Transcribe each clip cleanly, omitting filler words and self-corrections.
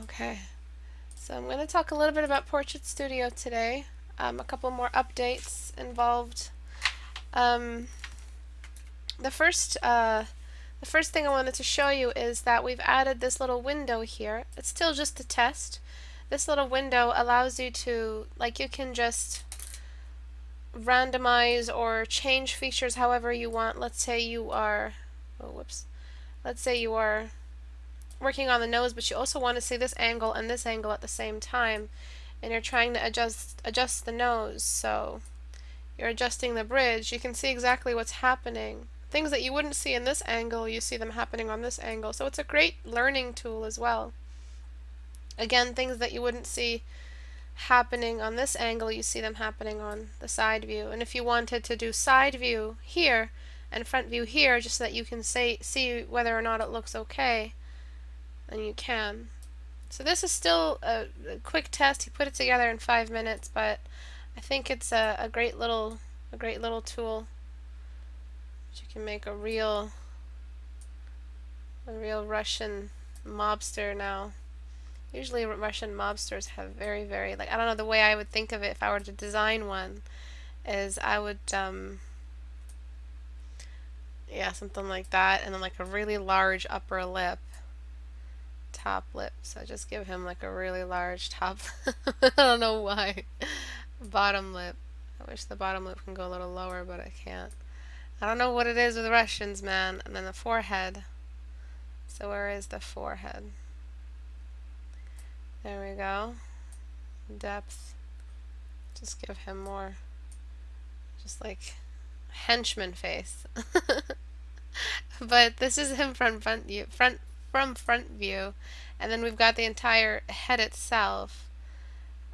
Okay, so I'm going to talk a little bit about Portrait Studio today. A couple more updates involved. Um, the first thing I wanted to show you is that we've added this little window here. It's still just a test. This little window allows you to, like, you can just randomize or change features however you want. Let's say you are, oh whoops, let's say you are working on the nose, but you also want to see this angle and this angle at the same time, and you're trying to adjust the nose, so you're adjusting the bridge. You can see exactly what's happening. Things that you wouldn't see in this angle, you see them happening on this angle. So it's a great learning tool as well. Again, things that you wouldn't see happening on this angle, you see them happening on the side view. And if you wanted to do side view here and front view here, just so that you can see whether or not it looks okay, then you can. So this is still a quick test. He put it together in 5 minutes, but I think it's a great little tool. You can make a real Russian mobster now. Usually Russian mobsters have very, like, I don't know, the way I would think of it if I were to design one is I would yeah, something like that, and then like a really large upper lip, top lip. So just give him like a really large top. I don't know why. Bottom lip. I wish the bottom lip can go a little lower, but I can't. I don't know what it is with Russians, man. And then the forehead. So where is the forehead? There we go. Depth. Just give him more. Just like henchman face. But this is him from front view, and then we've got the entire head itself.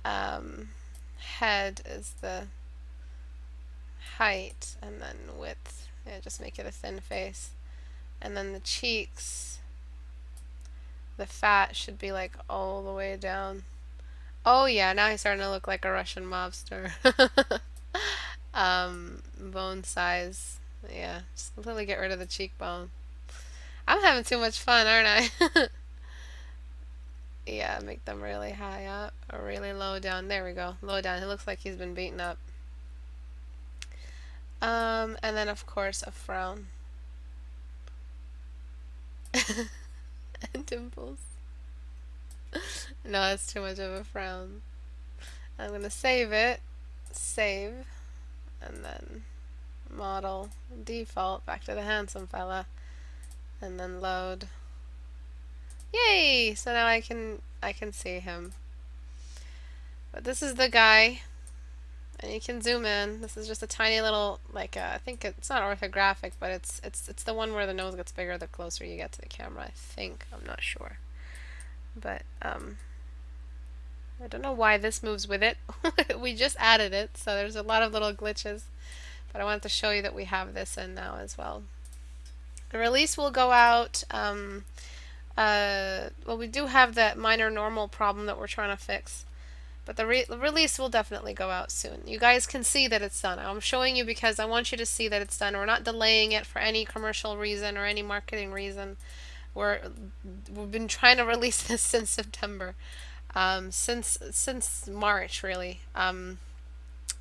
Head is the height, and then width. Yeah, just make it a thin face. And then the cheeks, the fat should be like all the way down. Oh yeah, now he's starting to look like a Russian mobster. Bone size. Yeah, just completely get rid of the cheekbone. I'm having too much fun, aren't I? Yeah, make them really high up or really low down. There we go. Low down. He looks like he's been beaten up. And then of course a frown. And dimples. No, that's too much of a frown. I'm gonna save it. Save. And then model. Default. Back to the handsome fella. And then load. Yay! So now I can see him. But this is the guy. And you can zoom in. This is just a tiny little, like, I think it's not orthographic, but it's the one where the nose gets bigger the closer you get to the camera, I think. I'm not sure. But, I don't know why this moves with it. We just added it, so there's a lot of little glitches. But I wanted to show you that we have this in now as well. The release will go out, well, we do have that minor normal problem that we're trying to fix. But the release will definitely go out soon. You guys can see that it's done. I'm showing you because I want you to see that it's done. We're not delaying it for any commercial reason or any marketing reason. We've been trying to release this since September, since March really, and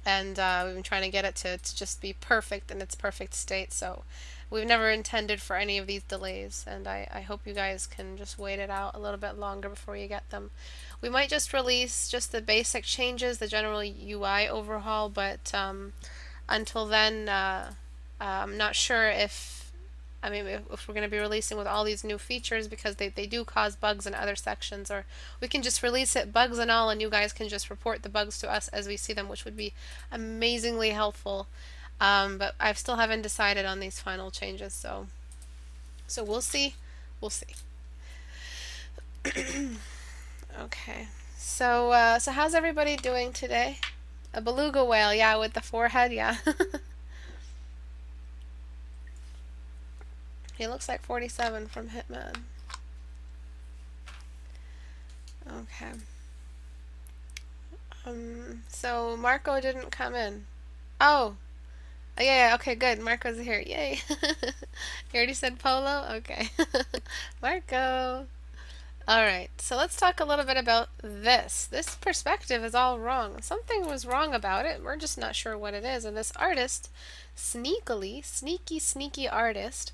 we've been trying to get it to just be perfect in its perfect state. So we've never intended for any of these delays, and I hope you guys can just wait it out a little bit longer before you get them. We might just release just the basic changes, the general UI overhaul, but until then, I'm not sure if we're going to be releasing with all these new features, because they do cause bugs in other sections, or we can just release it bugs and all, and you guys can just report the bugs to us as we see them, which would be amazingly helpful. But I still haven't decided on these final changes, so we'll see. We'll see. Okay. So how's everybody doing today? A beluga whale, yeah, with the forehead, yeah. He looks like 47 from Hitman. Okay. So Marco didn't come in. Oh. Yeah, okay, good. Marco's here. Yay. You already said Polo? Okay. Marco. Alright, so let's talk a little bit about this. This perspective is all wrong. Something was wrong about it. We're just not sure what it is. And this artist, sneaky artist,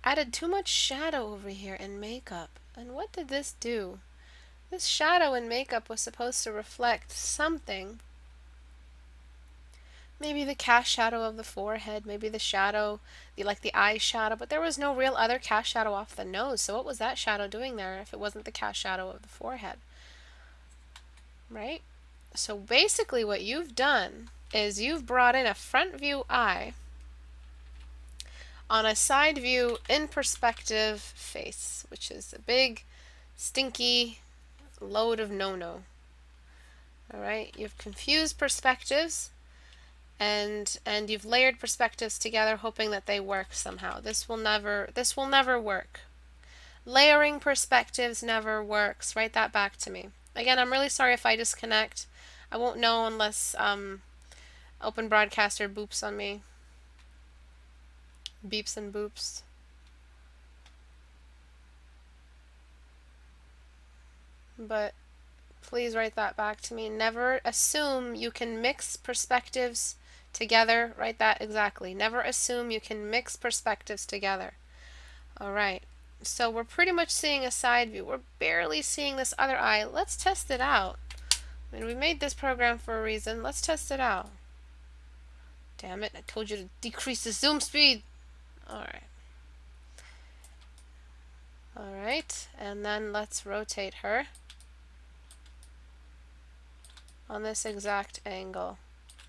added too much shadow over here in makeup. And what did this do? This shadow in makeup was supposed to reflect something. Maybe the cast shadow of the forehead, maybe the shadow, like the eye shadow, but there was no real other cast shadow off the nose. So what was that shadow doing there if it wasn't the cast shadow of the forehead? Right? So basically what you've done is you've brought in a front view eye on a side view in perspective face, which is a big, stinky load of no-no. Alright, you've confused perspectives and you've layered perspectives together hoping that they work somehow. This will never work. Layering perspectives never works. Write that back to me. Again, I'm really sorry if I disconnect. I won't know unless Open Broadcaster boops on me. Beeps and boops. But please write that back to me. Never assume you can mix perspectives together. Write that exactly. Never assume you can mix perspectives together. Alright. So we're pretty much seeing a side view. We're barely seeing this other eye. Let's test it out. I mean, we made this program for a reason. Let's test it out. Damn it, I told you to decrease the zoom speed. Alright. Alright, and then let's rotate her on this exact angle.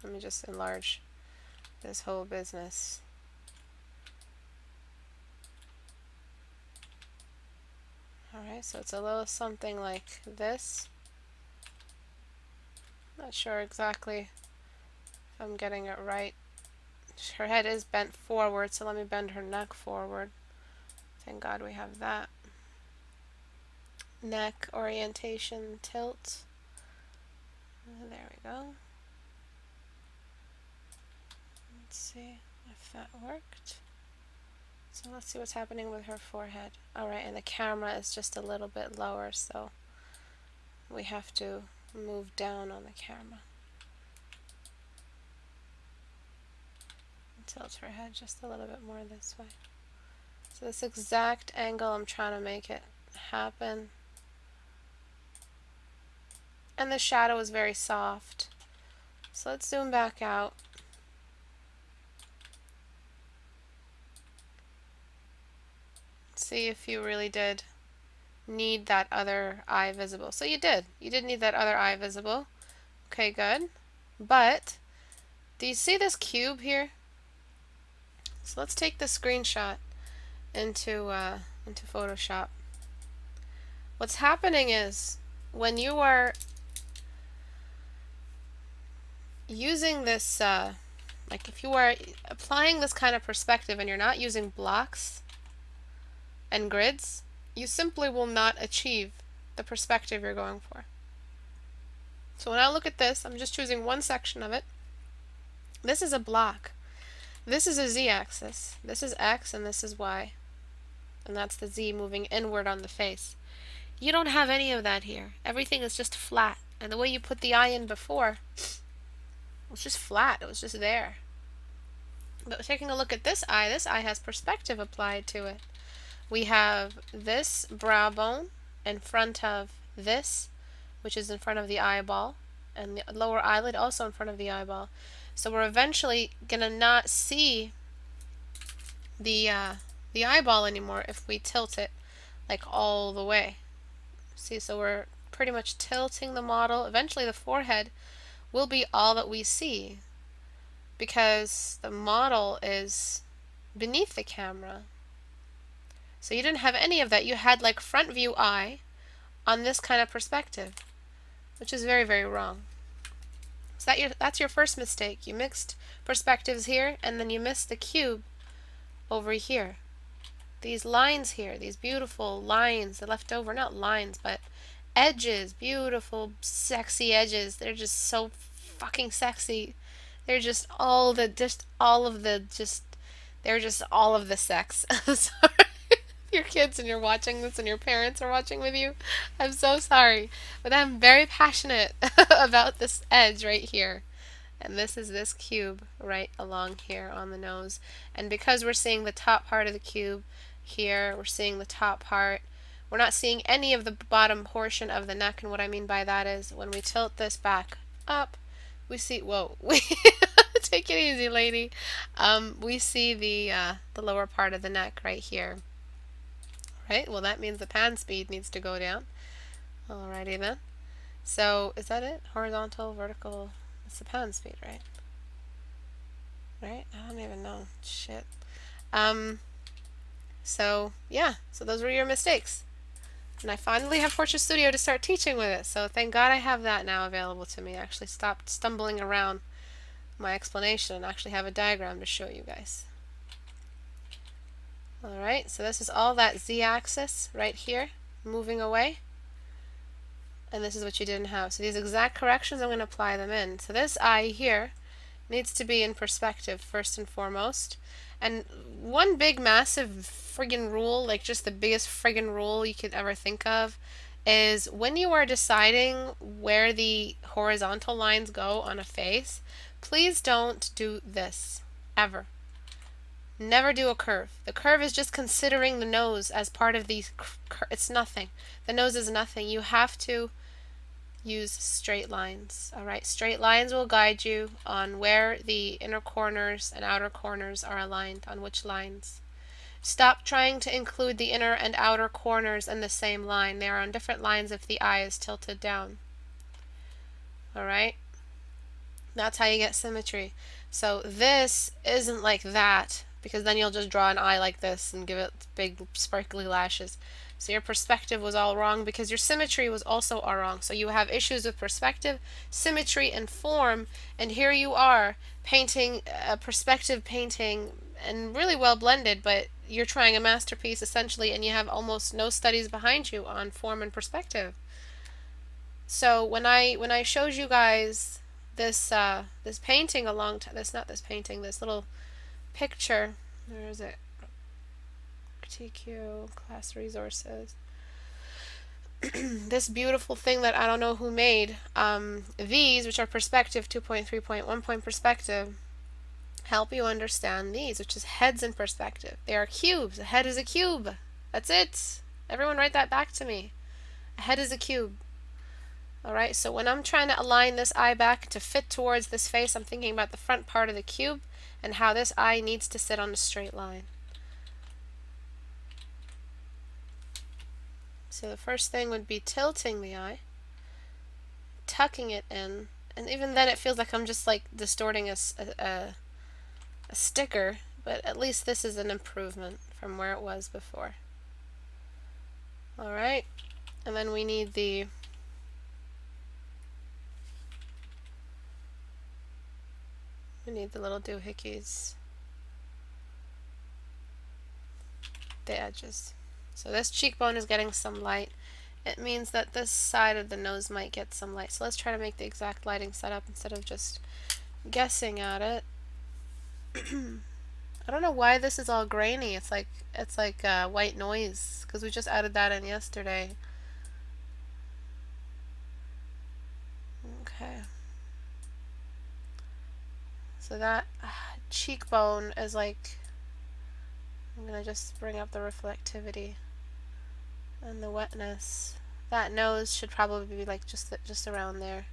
Let me just enlarge this whole business. Alright, so it's a little something like this. Not sure exactly if I'm getting it right. Her head is bent forward, so let me bend her neck forward. Thank God we have that. Neck orientation tilt. There we go. Let's see if that worked. So let's see what's happening with her forehead. Alright, and the camera is just a little bit lower, so we have to move down on the camera. Tilt her head just a little bit more this way. So this exact angle, I'm trying to make it happen. And the shadow is very soft. So let's zoom back out. See if you really did need that other eye visible. So you did. You did need that other eye visible. Okay, good. But do you see this cube here? So let's take the screenshot into Photoshop. What's happening is when you are using this, like if you are applying this kind of perspective and you're not using blocks and grids, you simply will not achieve the perspective you're going for. So when I look at this, I'm just choosing one section of it. This is a block. This is a z-axis. This is x and this is y. And that's the z moving inward on the face. You don't have any of that here. Everything is just flat. And the way you put the eye in before, it was just flat. It was just there. But taking a look at this eye has perspective applied to it. We have this brow bone in front of this, which is in front of the eyeball, and the lower eyelid also in front of the eyeball. So we're eventually gonna not see the eyeball anymore if we tilt it like all the way. See, so we're pretty much tilting the model. Eventually the forehead will be all that we see because the model is beneath the camera. So you didn't have any of that. You had like front view eye on this kind of perspective, which is very, very wrong. So that's your first mistake. You mixed perspectives here and then you missed the cube over here. These lines here, these beautiful lines, the leftover, not lines, but edges, beautiful, sexy edges. They're just so fucking sexy. They're just all of the sex. Sorry. your kids and you're watching this and your parents are watching with you. I'm so sorry. But I'm very passionate about this edge right here. And this is this cube right along here on the nose. And because we're seeing the top part of the cube here, we're seeing the top part. We're not seeing any of the bottom portion of the neck. And what I mean by that is when we tilt this back up, we see, whoa, we take it easy, lady. We see the lower part of the neck right here. Right? Well, that means the pan speed needs to go down. Alrighty then. So, is that it? Horizontal, vertical. It's the pan speed, right? Right? I don't even know. Shit. So, yeah. So those were your mistakes. And I finally have Portrait Studio to start teaching with it. So thank God I have that now available to me. I actually stopped stumbling around my explanation and actually have a diagram to show you guys. Alright, so this is all that z-axis right here, moving away. And this is what you didn't have. So these exact corrections, I'm going to apply them in. So this eye here needs to be in perspective first and foremost. And one big massive friggin' rule, like just the biggest friggin' rule you could ever think of, is when you are deciding where the horizontal lines go on a face, please don't do this, ever. Never do a curve. The curve is just considering the nose as part of the, it's nothing. The nose is nothing. You have to use straight lines. Alright, straight lines will guide you on where the inner corners and outer corners are aligned, on which lines. Stop trying to include the inner and outer corners in the same line. They are on different lines if the eye is tilted down. Alright? That's how you get symmetry. So this isn't like that, because then you'll just draw an eye like this and give it big sparkly lashes. So your perspective was all wrong because your symmetry was also all wrong. So you have issues with perspective, symmetry, and form, and here you are painting a perspective painting and really well blended, but you're trying a masterpiece essentially, and you have almost no studies behind you on form and perspective. So when I showed you guys this this painting this little picture, where is it? CritiqueHour class resources. This beautiful thing that I don't know who made. These, which are perspective 2.3.1 point perspective, help you understand these, which is heads in perspective. They are cubes. A head is a cube. That's it. Everyone write that back to me. A head is a cube. Alright, so when I'm trying to align this eye back to fit towards this face, I'm thinking about the front part of the cube and how this eye needs to sit on a straight line. So the first thing would be tilting the eye, tucking it in, and even then it feels like I'm just like distorting a sticker, but at least this is an improvement from where it was before. Alright, and then we need the little doohickeys, the edges. So this cheekbone is getting some light. It means that this side of the nose might get some light. So let's try to make the exact lighting setup instead of just guessing at it. I don't know why this is all grainy. It's like white noise because we just added that in yesterday. Okay. So that cheekbone is like, I'm gonna just bring up the reflectivity and the wetness. That nose should probably be like just around there.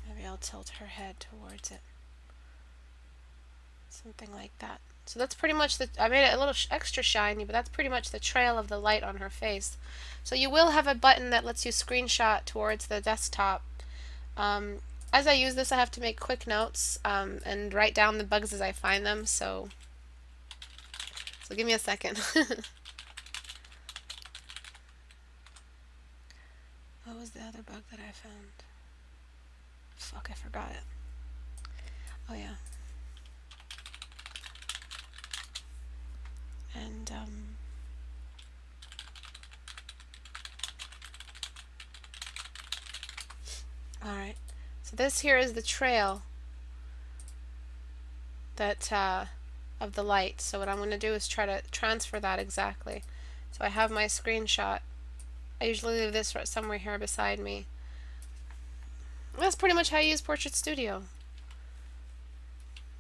Maybe I'll tilt her head towards it. Something like that. So that's pretty much I made it a little extra shiny, but that's pretty much the trail of the light on her face. So you will have a button that lets you screenshot towards the desktop. As I use this, I have to make quick notes and write down the bugs as I find them, so give me a second. What was the other bug that I found? Fuck, I forgot it. Oh yeah. And alright. So this here is the trail that of the light. So what I'm going to do is try to transfer that exactly. So I have my screenshot. I usually leave this somewhere here beside me. That's pretty much how you use Portrait Studio.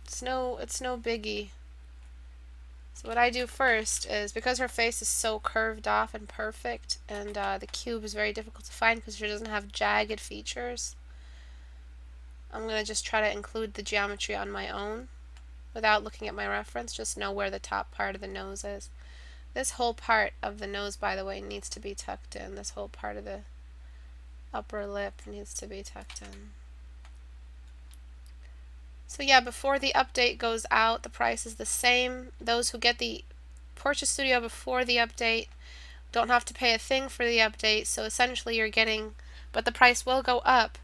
It's no biggie. So what I do first is, because her face is so curved off and perfect, and the cube is very difficult to find because she doesn't have jagged features, I'm going to just try to include the geometry on my own without looking at my reference, just know where the top part of the nose is. This whole part of the nose, by the way, needs to be tucked in. This whole part of the upper lip needs to be tucked in. So yeah, before the update goes out, the price is the same. Those who get the Portrait Studio before the update don't have to pay a thing for the update, so essentially you're getting, but the price will go up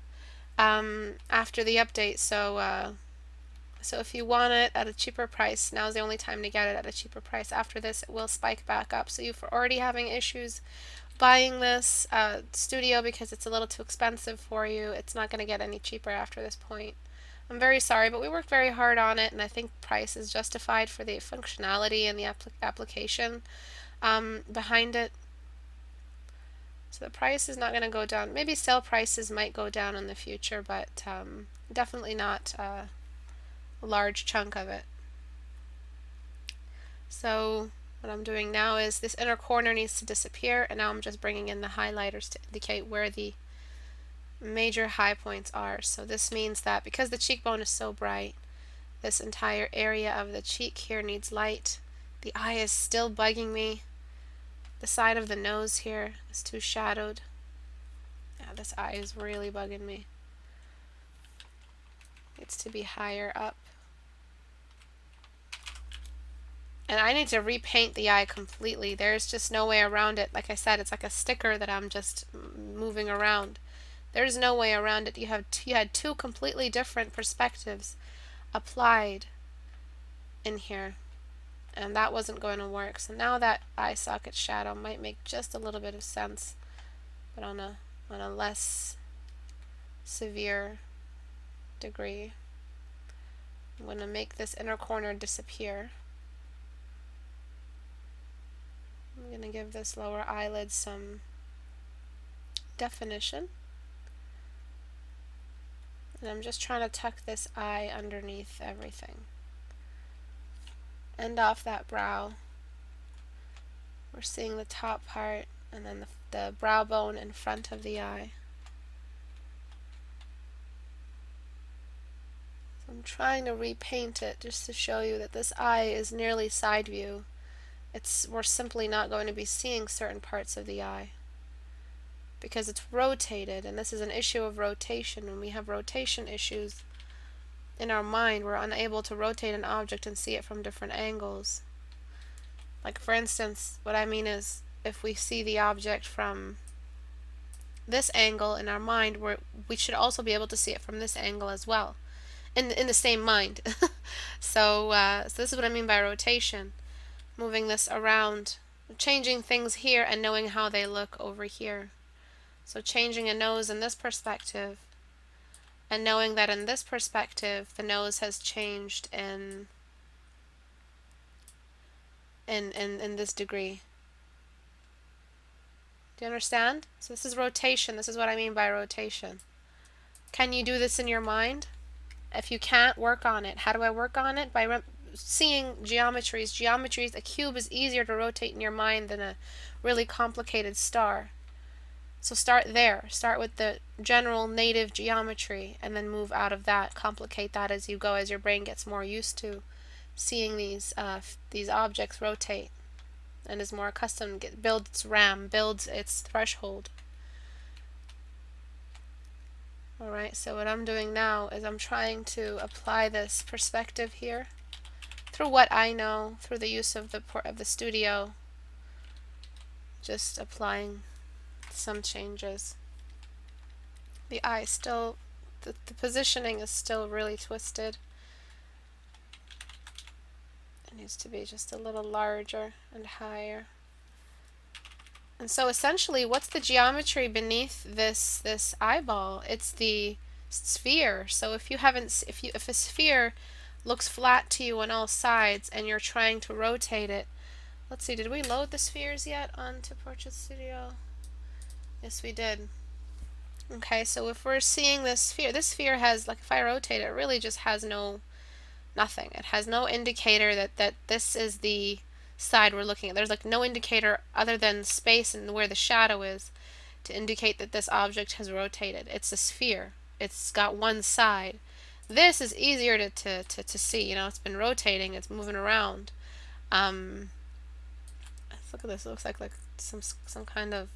after the update, so if you want it at a cheaper price, now's the only time to get it at a cheaper price. After this, it will spike back up. So if you're already having issues buying this studio because it's a little too expensive for you, it's not going to get any cheaper after this point. I'm very sorry, but we worked very hard on it, and I think price is justified for the functionality and the application behind it. So the price is not going to go down. Maybe sale prices might go down in the future, but definitely not a large chunk of it. So what I'm doing now is this inner corner needs to disappear, and now I'm just bringing in the highlighters to indicate where the major high points are. So this means that because the cheekbone is so bright, this entire area of the cheek here needs light. The eye is still bugging me. The side of the nose here is too shadowed. Yeah, this eye is really bugging me. Needs to be higher up. And I need to repaint the eye completely. There's just no way around it. Like I said, it's like a sticker that I'm just moving around. There's no way around it. You had two completely different perspectives applied in here, and that wasn't going to work. So now that eye socket shadow might make just a little bit of sense, but on a less severe degree. I'm going to make this inner corner disappear. I'm going to give this lower eyelid some definition. And I'm just trying to tuck this eye underneath everything. End off that brow. We're seeing the top part and then the brow bone in front of the eye. So I'm trying to repaint it just to show you that this eye is nearly side view. We're simply not going to be seeing certain parts of the eye because it's rotated, and this is an issue of rotation. When we have rotation issues in our mind, we're unable to rotate an object and see it from different angles. Like, for instance, what I mean is, if we see the object from this angle in our mind, we should also be able to see it from this angle as well, in the same mind. So this is what I mean by rotation. Moving this around, changing things here and knowing how they look over here. So changing a nose in this perspective and knowing that in this perspective the nose has changed in this degree. Do you understand? So this is rotation. This is what I mean by rotation. Can you do this in your mind? If you can't, work on it. How do I work on it? By seeing geometries. A cube is easier to rotate in your mind than a really complicated star. So start there. Start with the general native geometry and then move out of that. Complicate that as you go, as your brain gets more used to seeing these objects rotate and is more accustomed, builds its RAM, builds its threshold. Alright, so what I'm doing now is I'm trying to apply this perspective here through what I know, through the use of the studio. Just applying some changes. The eye still, the positioning is still really twisted. It needs to be just a little larger and higher. And so essentially, what's the geometry beneath this eyeball? It's the sphere. So if a sphere looks flat to you on all sides and you're trying to rotate it. Let's see, did we load the spheres yet onto Portrait Studio? Yes, we did. Okay, so if we're seeing this sphere has, like, if I rotate it, it really just has nothing. It has no indicator that this is the side we're looking at. There's like no indicator other than space and where the shadow is to indicate that this object has rotated. It's a sphere. It's got one side. This is easier to see. You know, it's been rotating. It's moving around. Let's look at this. It looks like some kind of.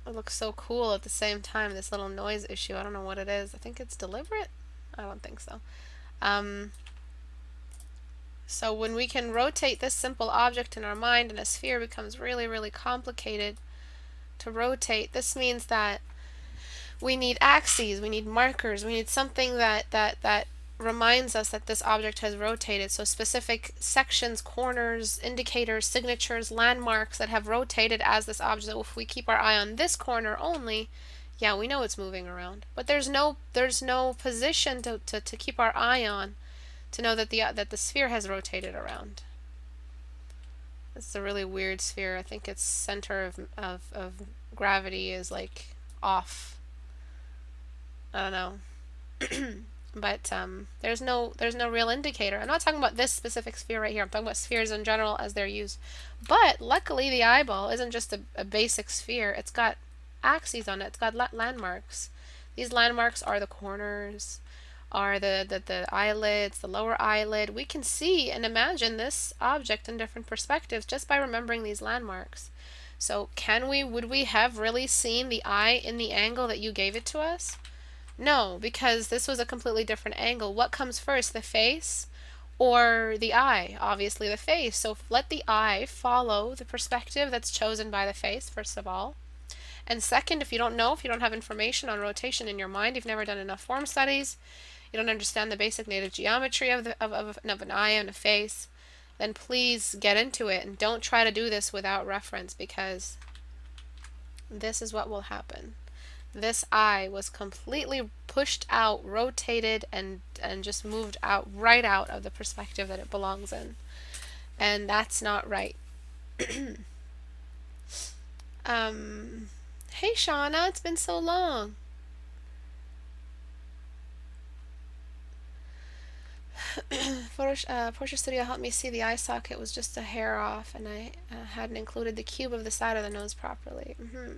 It looks so cool at the same time. This little noise issue. I don't know what it is. I think it's deliberate. I don't think so. So when we can rotate this simple object in our mind and a sphere becomes really, really complicated to rotate, this means that we need axes, we need markers, we need something that reminds us that this object has rotated. So specific sections, corners, indicators, signatures, landmarks that have rotated as this object. So if we keep our eye on this corner only, yeah, we know it's moving around. But there's no position to keep our eye on to know that the sphere has rotated around. This is a really weird sphere. I think its center of gravity is like off. I don't know. But there's no real indicator. I'm not talking about this specific sphere right here. I'm talking about spheres in general as they're used. But luckily the eyeball isn't just a basic sphere. It's got axes on it. It's got landmarks. These landmarks are the corners, are the eyelids, the lower eyelid. We can see and imagine this object in different perspectives just by remembering these landmarks. So would we have really seen the eye in the angle that you gave it to us? No, because this was a completely different angle. What comes first, the face or the eye? Obviously the face. So let the eye follow the perspective that's chosen by the face, first of all. And second, if you don't have information on rotation in your mind, you've never done enough form studies, you don't understand the basic native geometry of an eye and a face, then please get into it and don't try to do this without reference, because this is what will happen. This eye was completely pushed out, rotated, and just moved out, right out of the perspective that it belongs in. And that's not right. Hey Shauna, it's been so long. Portrait Studio helped me see the eye socket was just a hair off, and I hadn't included the cube of the side of the nose properly. I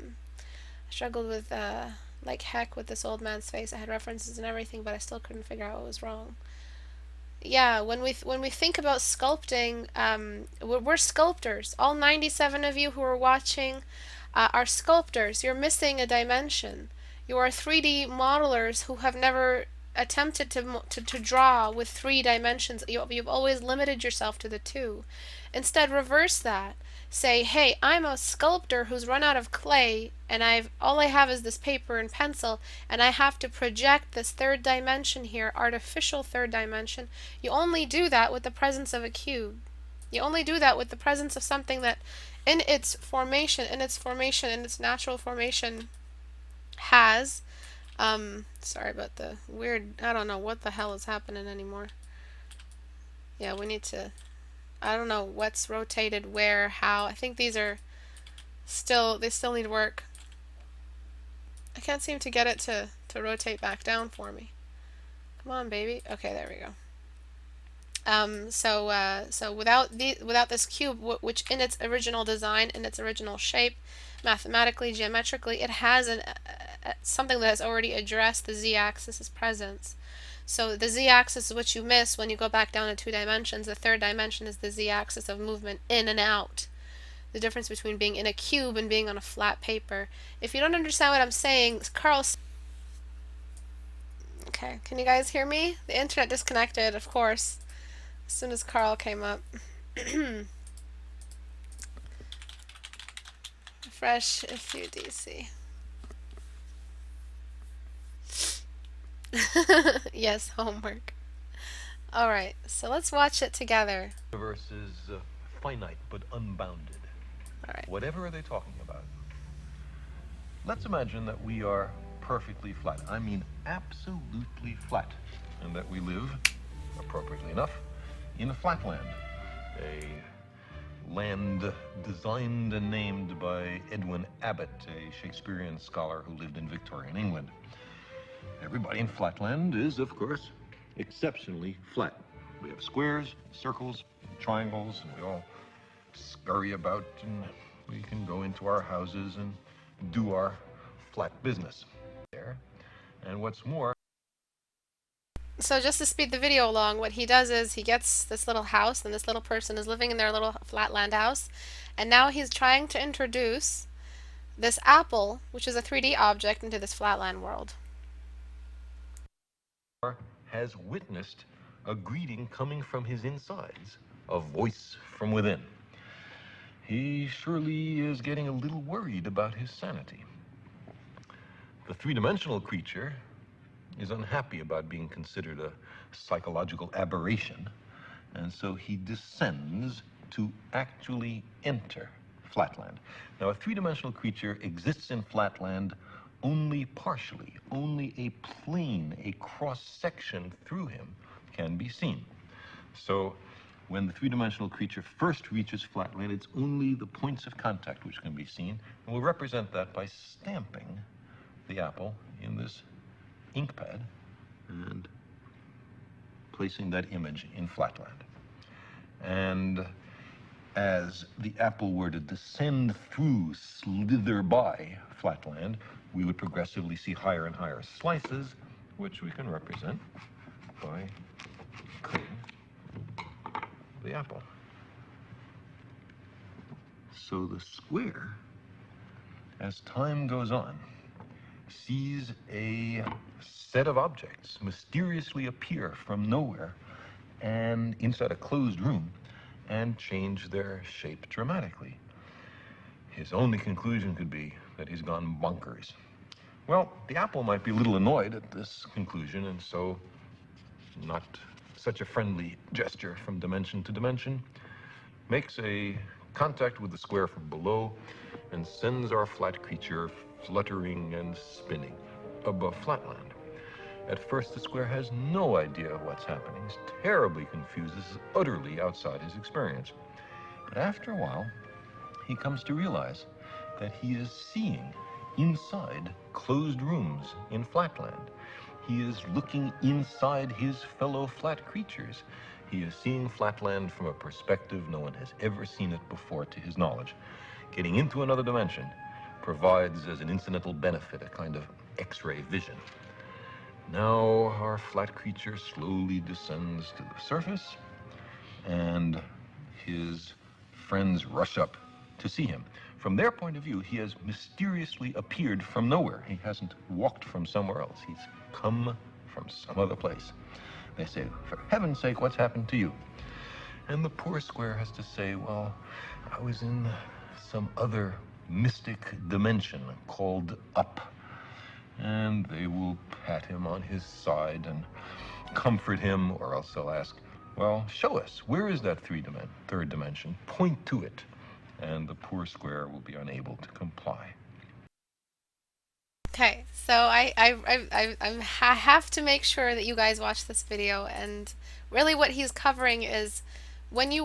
struggled with like heck with this old man's face. I had references and everything, but I still couldn't figure out what was wrong. Yeah, when we think about sculpting, we're sculptors. All 97 of you who are watching are sculptors. You're missing a dimension. You are 3D modelers who have never attempted to draw with 3 dimensions. You've always limited yourself to the 2. Instead, reverse that. Say, hey, I'm a sculptor who's run out of clay, and all I have is this paper and pencil, and I have to project this 3rd dimension here, artificial 3rd dimension. You only do that with the presence of a cube. You only do that with the presence of something that in its natural formation has sorry about the weird, I don't know what the hell is happening anymore. Yeah, we need to, I don't know what's rotated where, how. I think these are they still need work. I can't seem to get it to rotate back down for me. Come on, baby. Okay, there we go. So without this cube, which in its original design, in its original shape, mathematically, geometrically, it has something that has already addressed the z-axis' presence. So the z-axis is what you miss when you go back down to 2 dimensions. The 3rd dimension is the z-axis of movement in and out. The difference between being in a cube and being on a flat paper. If you don't understand what I'm saying, Carl... Okay, can you guys hear me? The internet disconnected, of course, as soon as Carl came up. Fresh FUDC. Yes, homework. Alright, so let's watch it together. The universe is finite but unbounded. Alright. Whatever are they talking about? Let's imagine that we are perfectly flat. I mean absolutely flat. And that we live appropriately enough, in Flatland, a land designed and named by Edwin Abbott, a Shakespearean scholar who lived in Victorian England. Everybody in Flatland is, of course, exceptionally flat. We have squares, circles, triangles, and we all scurry about, and we can go into our houses and do our flat business there. And what's more, So just to speed the video along, what he does is he gets this little house, and this little person is living in their little flatland house, and now he's trying to introduce this apple, which is a 3D object, into this flatland world. has witnessed a greeting coming from his insides, a voice from within. He surely is getting a little worried about his sanity. The three-dimensional creature is unhappy about being considered a psychological aberration, and so he descends to actually enter Flatland. Now, a three-dimensional creature exists in Flatland only partially. Only a plane, a cross-section through him can be seen. So when the three-dimensional creature first reaches Flatland, it's only the points of contact which can be seen, and we'll represent that by stamping the apple in this ink pad and placing that image in Flatland. And as the apple were to descend through, slither by Flatland, we would progressively see higher and higher slices, which we can represent by cutting the apple. So the square, as time goes on, sees a set of objects mysteriously appear from nowhere and inside a closed room and change their shape dramatically. His only conclusion could be that he's gone bonkers. Well, the apple might be a little annoyed at this conclusion, and so, not such a friendly gesture from dimension to dimension, makes a contact with the square from below and sends our flat creature fluttering and spinning above Flatland. At first, the square has no idea what's happening. He's terribly confused. This is utterly outside his experience. But after a while, he comes to realize that he is seeing inside closed rooms in Flatland. He is looking inside his fellow flat creatures. He is seeing Flatland from a perspective no one has ever seen it before to his knowledge. Getting into another dimension provides as an incidental benefit a kind of X-ray vision. Now our flat creature slowly descends to the surface, and his friends rush up to see him. From their point of view, he has mysteriously appeared from nowhere. He hasn't walked from somewhere else. He's come from some other place. They say, "For heaven's sake, what's happened to you?" And the poor square has to say, "Well, I was in some other mystic dimension called up." And they will pat him on his side and comfort him, or else they'll ask, "Well, show us, where is that third dimension? Point to it." And the poor square will be unable to comply. Okay, so I have to make sure that you guys watch this video, and really what he's covering is when you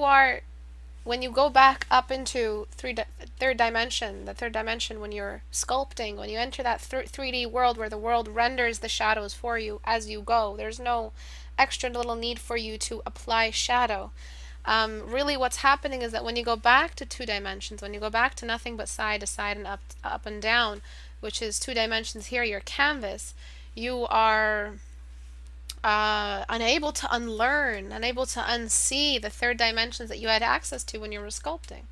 go back up into third dimension, the third dimension, when you're sculpting, when you enter that 3D world where the world renders the shadows for you as you go, there's no extra little need for you to apply shadow. Really what's happening is that when you go back to 2 dimensions, when you go back to nothing but side to side and up and down, which is 2 dimensions here, your canvas, you are unable to unlearn, unable to unsee the third dimensions that you had access to when you were sculpting.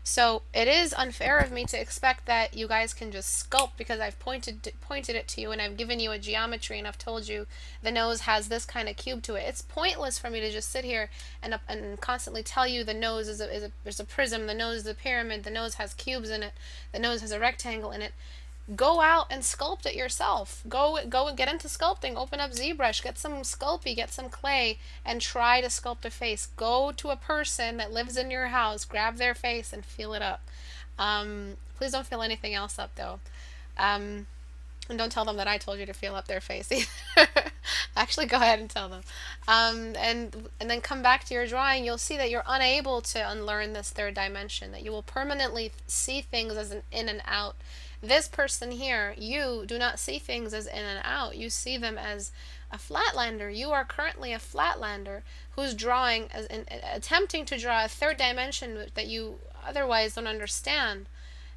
So it is unfair of me to expect that you guys can just sculpt because I've pointed it to you and I've given you a geometry and I've told you the nose has this kind of cube to it. It's pointless for me to just sit here and constantly tell you the nose is a prism, the nose is a pyramid, the nose has cubes in it, the nose has a rectangle in it. Go out and sculpt it yourself. Go and get into sculpting. Open up ZBrush, get some Sculpey, get some clay, and try to sculpt a face. Go to a person that lives in your house, grab their face, and feel it up. Please don't feel anything else up, though. And don't tell them that I told you to feel up their face either. Actually, go ahead and tell them. And then come back to your drawing. You'll see that you're unable to unlearn this third dimension. That you will permanently see things as an in and out. This person here, you do not see things as in and out. You see them as a flatlander. You are currently a flatlander who's drawing as attempting to draw a third dimension that you otherwise don't understand,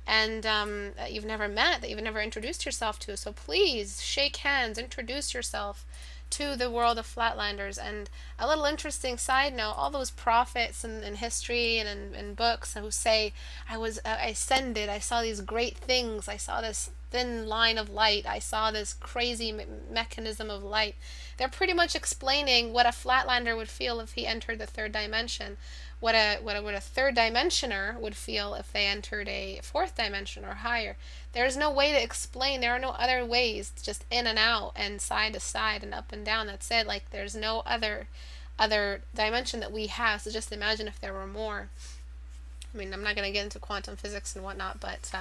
and that you've never met, that you've never introduced yourself to. So please shake hands, introduce yourself to the world of Flatlanders. And a little interesting side note, all those prophets in history and in books who say, I ascended, I saw these great things, I saw this thin line of light, I saw this crazy mechanism of light. They're pretty much explaining what a Flatlander would feel if he entered the third dimension, what a third dimensioner would feel if they entered a fourth dimension or higher. There's no way to explain. There are no other ways, just in and out and side to side and up and down. That's it. Like there's no other dimension that we have. So just imagine if there were more. I mean, I'm not going to get into quantum physics and whatnot, but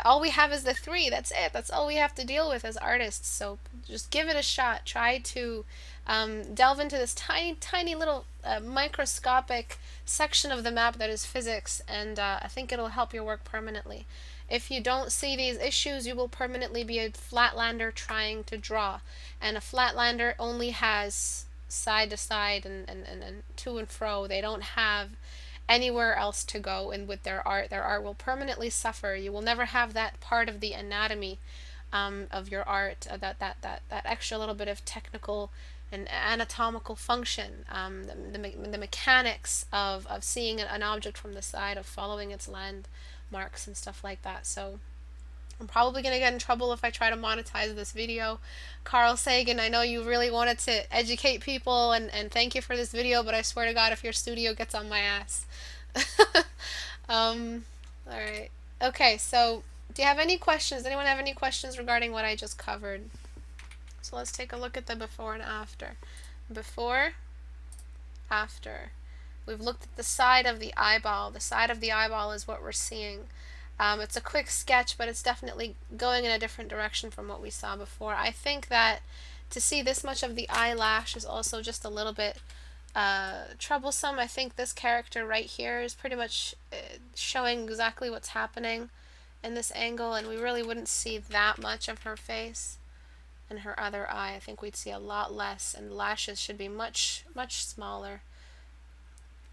all we have is the three. That's it. That's all we have to deal with as artists. So just give it a shot. Try to delve into this tiny little microscopic section of the map that is physics, and I think it'll help your work permanently. If you don't see these issues, you will permanently be a flatlander trying to draw. And a flatlander only has side to side and to and fro. They don't have anywhere else to go, and with their art will permanently suffer. You will never have that part of the anatomy of your art, that extra little bit of technical and anatomical function, the mechanics of seeing an object from the side, of following its landmarks and stuff like that. So I'm probably going to get in trouble if I try to monetize this video. Carl Sagan, I know you really wanted to educate people, and thank you for this video, but I swear to God, if your studio gets on my ass. Alright. Okay, so do you have any questions? Anyone have any questions regarding what I just covered? So let's take a look at the before and after. Before, after. We've looked at the side of the eyeball. The side of the eyeball is what we're seeing. It's a quick sketch, but it's definitely going in a different direction from what we saw before. I think that to see this much of the eyelash is also just a little bit troublesome. I think this character right here is pretty much showing exactly what's happening in this angle, and we really wouldn't see that much of her face and her other eye. I think we'd see a lot less, and the lashes should be much smaller.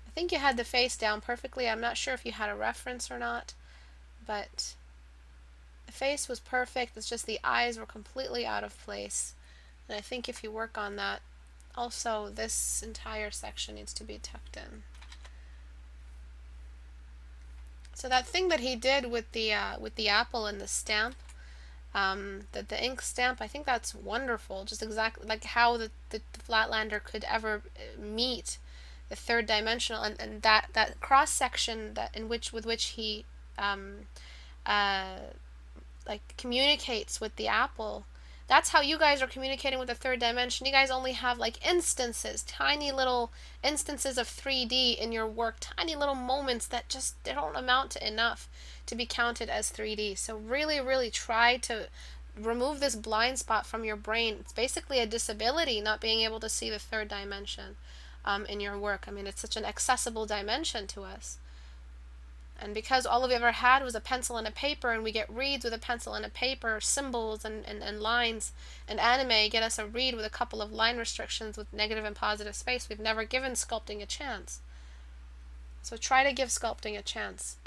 I think you had the face down perfectly. I'm not sure if you had a reference or not, but the face was perfect. It's just the eyes were completely out of place, and I think if you work on that, also this entire section needs to be tucked in. So that thing that he did with the apple and the stamp, the ink stamp, I think that's wonderful. Just exactly like how the Flatlander could ever meet the third dimensional, and that cross section with which he like communicates with the apple. That's how you guys are communicating with the third dimension. You guys only have like instances, tiny little instances of 3D in your work, tiny little moments that just they don't amount to enough to be counted as 3D. So really try to remove this blind spot from your brain. It's basically a disability, not being able to see the third dimension in your work. I mean, it's such an accessible dimension to us. And because all we've ever had was a pencil and a paper, and we get reads with a pencil and a paper, symbols and lines, and anime get us a read with a couple of line restrictions with negative and positive space, we've never given sculpting a chance. So try to give sculpting a chance.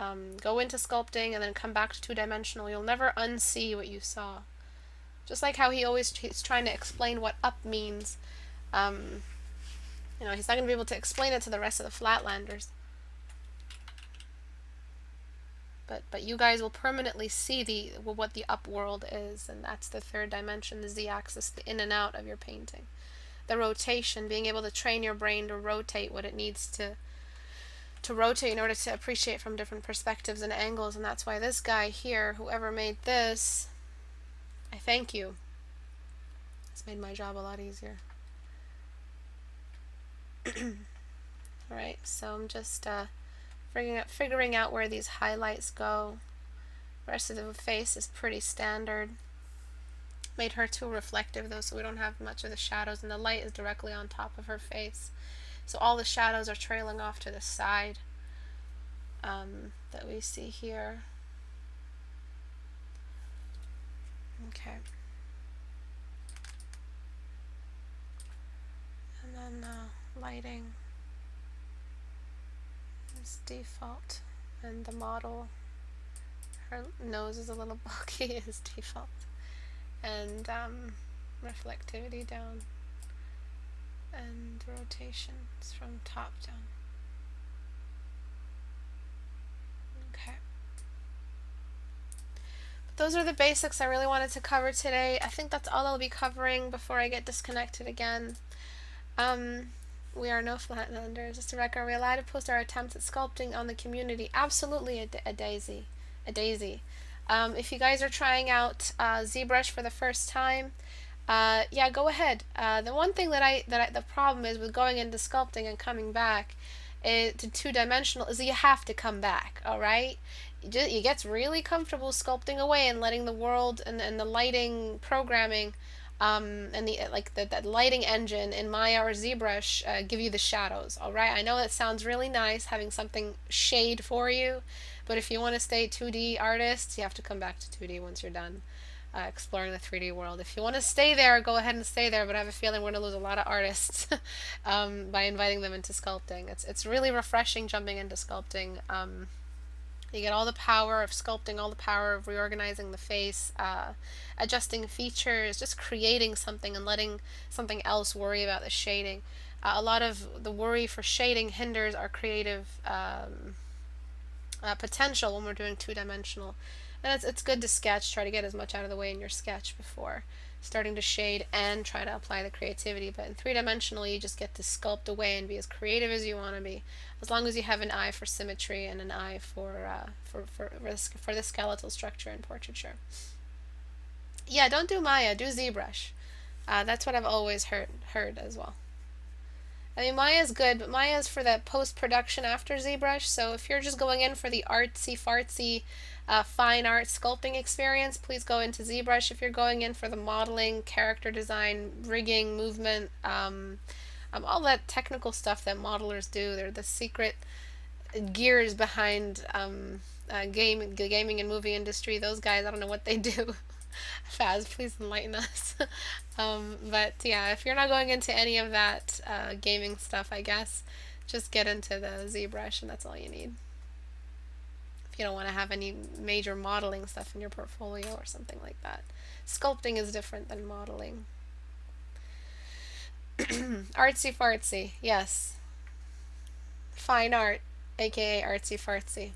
Go into sculpting and then come back to two-dimensional. You'll never unsee what you saw. Just like how he's trying to explain what up means. You know, he's not going to be able to explain it to the rest of the Flatlanders. But you guys will permanently see what the up world is, and that's the third dimension, the z-axis, the in and out of your painting. The rotation, being able to train your brain to rotate what it needs to rotate in order to appreciate from different perspectives and angles, and that's why this guy here, whoever made this, I thank you. It's made my job a lot easier. Alright, so I'm just figuring out where these highlights go. The rest of the face is pretty standard. Made her too reflective though, so we don't have much of the shadows, and the light is directly on top of her face. So all the shadows are trailing off to the side that we see here. Okay. And then lighting is default, and the model, her nose is a little bulky, is default, and reflectivity down, and rotations from top down. Okay. But those are the basics I really wanted to cover today. I think that's all I'll be covering before I get disconnected again. We are no Flatlanders. Just to record, are we allowed to post our attempts at sculpting on the community? Absolutely a daisy. A daisy. If you guys are trying out ZBrush for the first time, yeah, go ahead. The one thing the problem is with going into sculpting and coming back to two-dimensional is that you have to come back, all right? You get really comfortable sculpting away and letting the world and the lighting programming and the lighting engine in Maya or ZBrush give you the shadows, all right? I know that sounds really nice having something shade for you, but if you want to stay 2D artists, you have to come back to 2D once you're done exploring the 3D world. If you want to stay there, go ahead and stay there, but I have a feeling we're going to lose a lot of artists by inviting them into sculpting. It's really refreshing jumping into sculpting. You get all the power of sculpting, all the power of reorganizing the face, adjusting features, just creating something and letting something else worry about the shading. A lot of the worry for shading hinders our creative potential when we're doing two-dimensional. And it's good to sketch, try to get as much out of the way in your sketch before starting to shade and try to apply the creativity. But in three-dimensional, you just get to sculpt away and be as creative as you want to be, as long as you have an eye for symmetry and an eye for the skeletal structure and portraiture. Yeah, don't do Maya, do ZBrush. That's what I've always heard as well. I mean, Maya's good, but Maya's for the post-production after ZBrush, so if you're just going in for the artsy-fartsy fine art sculpting experience, please go into ZBrush. If you're going in for the modeling, character design, rigging, movement, all that technical stuff that modelers do, they're the secret gears behind the gaming and movie industry. Those guys, I don't know what they do. Faz, please enlighten us. But yeah, if you're not going into any of that gaming stuff, I guess, just get into the ZBrush and that's all you need. If you don't want to have any major modeling stuff in your portfolio or something like that. Sculpting is different than modeling. Artsy fartsy, yes. Fine art, aka artsy fartsy.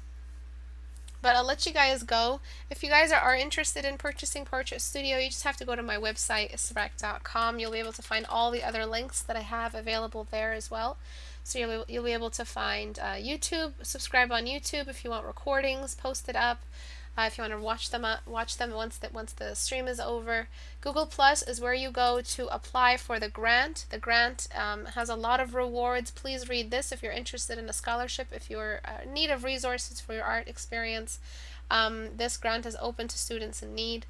But I'll let you guys go. If you guys are interested in purchasing Portrait Studio, you just have to go to my website, istebrak.com. You'll be able to find all the other links that I have available there as well. So you'll be able to find YouTube, subscribe on YouTube if you want recordings posted up. If you want to watch them once the stream is over. Google Plus is where you go to apply for the grant. The grant has a lot of rewards. Please read this if you're interested in a scholarship, if you're in need of resources for your art experience. This grant is open to students in need.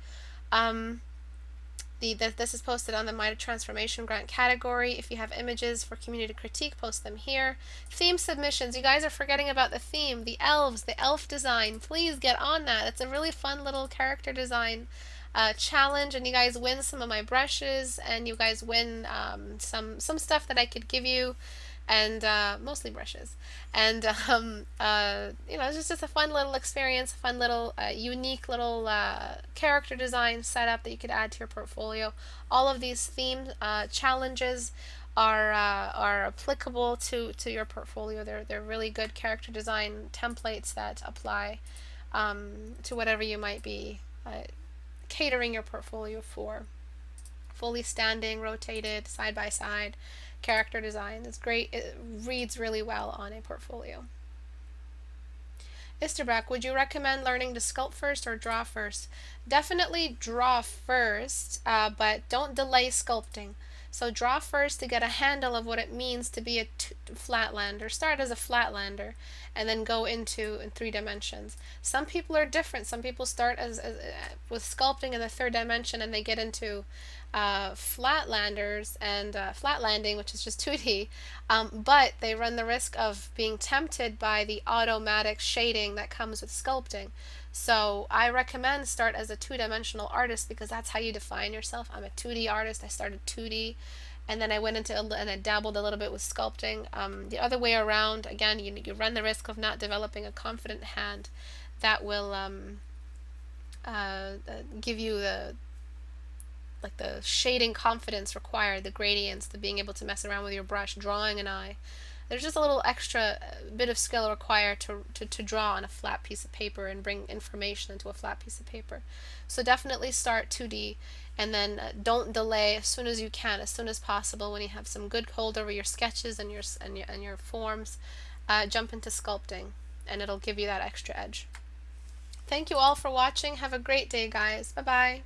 This is posted on the My Transformation Grant category. If you have images for community critique, post them here. Theme submissions. You guys are forgetting about the theme, the elves, the elf design. Please get on that. It's a really fun little character design challenge, and you guys win some of my brushes, and you guys win some stuff that I could give you, and mostly brushes. And it's just a fun little experience, a fun little unique little character design setup that you could add to your portfolio. All of these theme challenges are applicable to your portfolio. They're really good character design templates that apply to whatever you might be catering your portfolio for. Fully standing, rotated, side by side character design. It's great. It reads really well on a portfolio. Istebrak, would you recommend learning to sculpt first or draw first? Definitely draw first, but don't delay sculpting. So draw first to get a handle of what it means to be a flatlander. Start as a flatlander and then go into in 3 dimensions. Some people are different. Some people start with sculpting in the 3rd dimension and they get into flatlanders and flatlanding, which is just 2D, but they run the risk of being tempted by the automatic shading that comes with sculpting. So I recommend start as a 2-dimensional artist because that's how you define yourself. I'm a 2D artist. I started 2D, and then I went into and I dabbled a little bit with sculpting. The other way around, again, you run the risk of not developing a confident hand that will give you the shading confidence required, the gradients, the being able to mess around with your brush, drawing an eye. There's just a little extra bit of skill required to draw on a flat piece of paper and bring information into a flat piece of paper. So definitely start 2D and then don't delay. As soon as you can, as soon as possible, when you have some good hold over your sketches and your forms, jump into sculpting and it'll give you that extra edge. Thank you all for watching. Have a great day, guys. Bye bye.